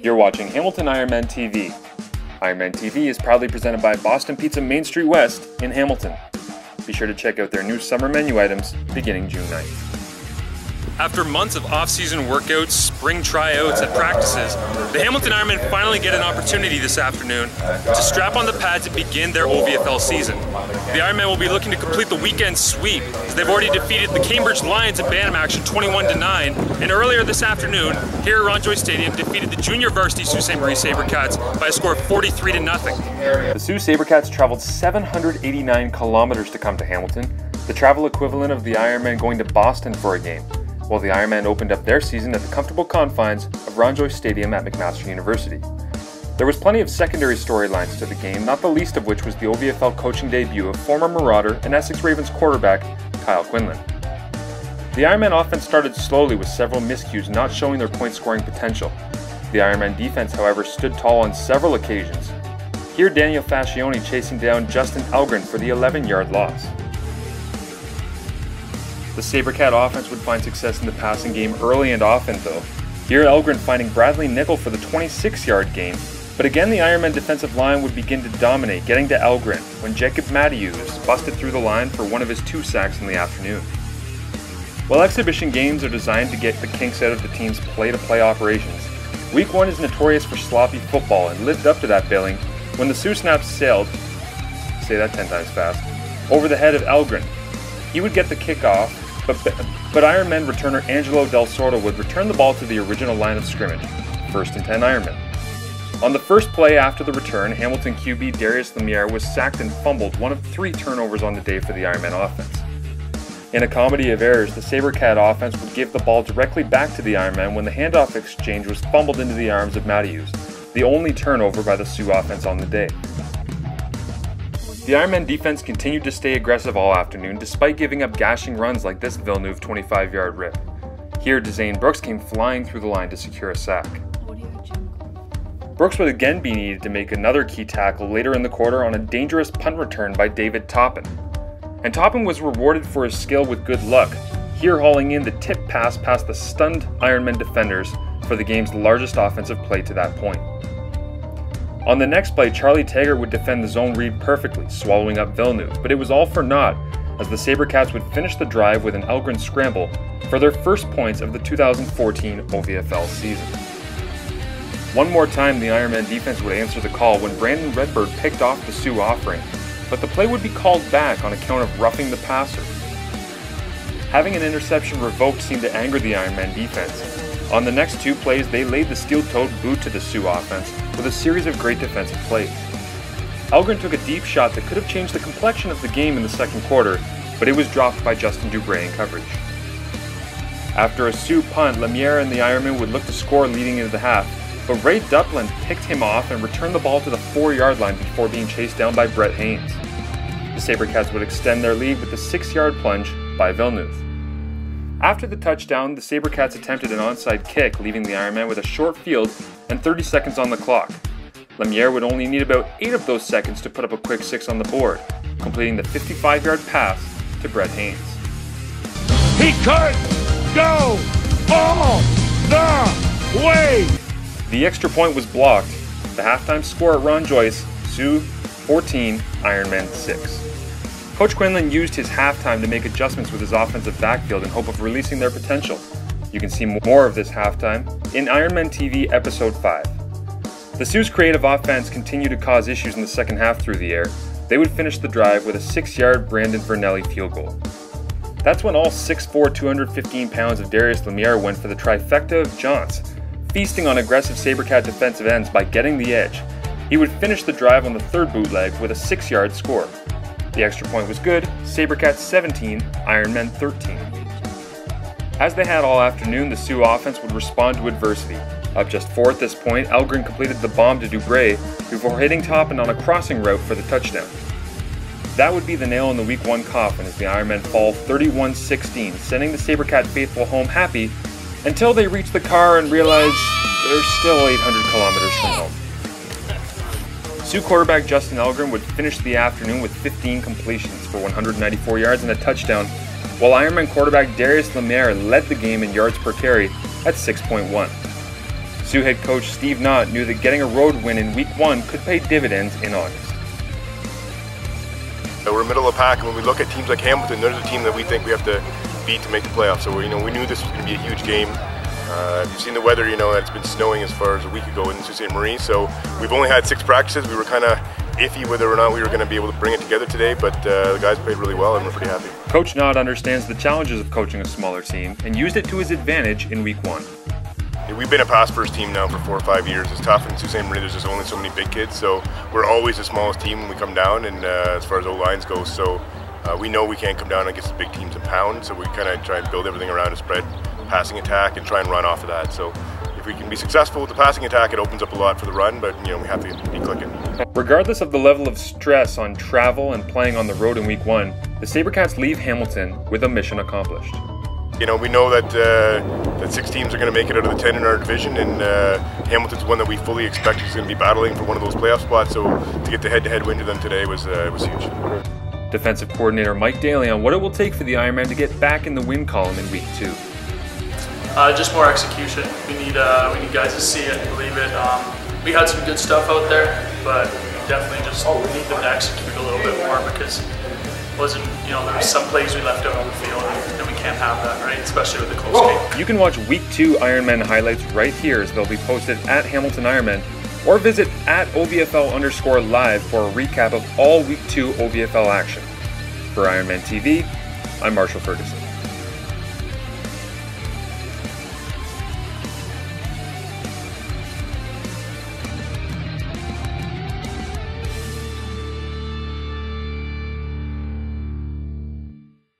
You're watching Hamilton Ironmen TV. Ironmen TV is proudly presented by Boston Pizza Main Street West in Hamilton. Be sure to check out their new summer menu items beginning June 9th. After months of off-season workouts, spring tryouts, and practices, the Hamilton Ironmen finally get an opportunity this afternoon to strap on the pads and begin their OVFL season. The Ironmen will be looking to complete the weekend sweep, as they've already defeated the Cambridge Lions in Bantam action 21-9, and earlier this afternoon, here at Ontario Stadium, defeated the Junior Varsity Sault Sabercats by a score of 43-0. The Sault Sabercats traveled 789 kilometers to come to Hamilton, the travel equivalent of the Ironmen going to Boston for a game, while the Ironmen opened up their season at the comfortable confines of Ronjoy Stadium at McMaster University. There was plenty of secondary storylines to the game, not the least of which was the OVFL coaching debut of former Marauder and Essex Ravens quarterback Kyle Quinlan. The Ironmen offense started slowly with several miscues not showing their point-scoring potential. The Ironmen defense, however, stood tall on several occasions. Here Daniel Fascioni chasing down Justin Elgren for the 11-yard loss. The Sabercat offense would find success in the passing game early and often though. Here Elgren finding Bradley Nickel for the 26-yard gain, but again the Ironmen defensive line would begin to dominate, getting to Elgren when Jacob Matthews busted through the line for one of his 2 sacks in the afternoon. While exhibition games are designed to get the kinks out of the team's play-to-play operations, Week 1 is notorious for sloppy football and lived up to that billing when the Sioux Snaps sailed, say that 10 times fast, over the head of Elgren. He would get the kickoff, but Ironmen returner Angelo Del Sordo would return the ball to the original line of scrimmage, 1st and 10 Ironmen. On the first play after the return, Hamilton QB Darius Lemiere was sacked and fumbled, one of 3 turnovers on the day for the Ironmen offense. In a comedy of errors, the Sabercat offense would give the ball directly back to the Ironmen when the handoff exchange was fumbled into the arms of Matthews, the only turnover by the Sioux offense on the day. The Ironmen defense continued to stay aggressive all afternoon despite giving up gashing runs like this Villeneuve 25-yard rip. Here, Dezane Brooks came flying through the line to secure a sack. Brooks would again be needed to make another key tackle later in the quarter on a dangerous punt return by David Toppin. And Toppin was rewarded for his skill with good luck, here hauling in the tip pass past the stunned Ironmen defenders for the game's largest offensive play to that point. On the next play, Charlie Taggart would defend the zone read perfectly, swallowing up Villeneuve, but it was all for naught, as the Sabercats would finish the drive with an Elgren scramble for their first points of the 2014 OVFL season. One more time, the Ironmen defense would answer the call when Brandon Redbird picked off the Sioux offering, but the play would be called back on account of roughing the passer. Having an interception revoked seemed to anger the Ironmen defense. On the next 2 plays, they laid the steel-toed boot to the Sioux offense with a series of great defensive plays. Elgren took a deep shot that could have changed the complexion of the game in the second quarter, but it was dropped by Justin Dubray in coverage. After a Sioux punt, Lemiere and the Ironmen would look to score leading into the half, but Ray Duplin picked him off and returned the ball to the 4-yard line before being chased down by Brett Haynes. The Sabercats would extend their lead with a 6-yard plunge by Villeneuve. After the touchdown, the Sabercats attempted an onside kick, leaving the Ironmen with a short field and 30 seconds on the clock. Lemiere would only need about 8 of those seconds to put up a quick 6 on the board, completing the 55-yard pass to Brett Haynes. He could go all the way! The extra point was blocked. The halftime score at Ron Joyce, Sioux 14, Ironmen 6. Coach Quinlan used his halftime to make adjustments with his offensive backfield in hope of releasing their potential. You can see more of this halftime in Ironmen TV Episode 5. The Sioux's creative offense continued to cause issues in the second half through the air. They would finish the drive with a 6-yard Brandon Vernelli field goal. That's when all 6'4", 215 pounds of Darius Lemiere went for the trifecta of jaunts, feasting on aggressive Sabercat defensive ends by getting the edge. He would finish the drive on the 3rd bootleg with a 6-yard score. The extra point was good, Sabercats 17, Ironmen 13. As they had all afternoon, the Sioux offense would respond to adversity. Up just 4 at this point, Elgren completed the bomb to Dubray before hitting Toppin on a crossing route for the touchdown. That would be the nail in the Week 1 coffin as the Ironmen fall 31-16, sending the Sabercat faithful home happy until they reach the car and realize they're still 800 kilometers from home. Sioux quarterback Justin Elgren would finish the afternoon with 15 completions for 194 yards and a touchdown, while Ironman quarterback Darius Lemiere led the game in yards per carry at 6.1. Sioux head coach Steve Knott knew that getting a road win in Week 1 could pay dividends in August. We're middle of the pack, and when we look at teams like Hamilton, they're the team that we think we have to beat to make the playoffs. So we knew this was going to be a huge game. You've seen the weather, it's been snowing as far as a week ago in Sault Ste. Marie. So we've only had 6 practices. We were kind of iffy whether or not we were going to be able to bring it together today, but the guys played really well, and we're pretty happy. Coach Knott understands the challenges of coaching a smaller team and used it to his advantage in Week 1. We've been a pass first team now for 4 or 5 years. It's tough in Sault Ste. Marie. There's just only so many big kids, so we're always the smallest team when we come down, and as far as O-lines go, so we know we can't come down against the big teams and pound, so we kind of try and build everything around a spread passing attack and try and run off of that. So if we can be successful with the passing attack, it opens up a lot for the run, but we have to be clicking. Regardless of the level of stress on travel and playing on the road in Week 1, the Sabercats leave Hamilton with a mission accomplished. We know that 6 teams are going to make it out of the 10 in our division, and Hamilton's one that we fully expect is going to be battling for one of those playoff spots. So to get the head-to-head win to them today was huge. Defensive coordinator Mike Daly on what it will take for the Ironmen to get back in the win column in Week 2. Just more execution. We need guys to see it and believe it. We had some good stuff out there, but definitely just we need them to execute a little bit more, because there was some plays we left out on the field, and we can't have that, right? Especially with the close game. You can watch Week 2 Ironmen highlights right here, as they'll be posted at Hamilton Ironmen, or visit at OVFL_live for a recap of all Week 2 OVFL action. For Ironman TV, I'm Marshall Ferguson.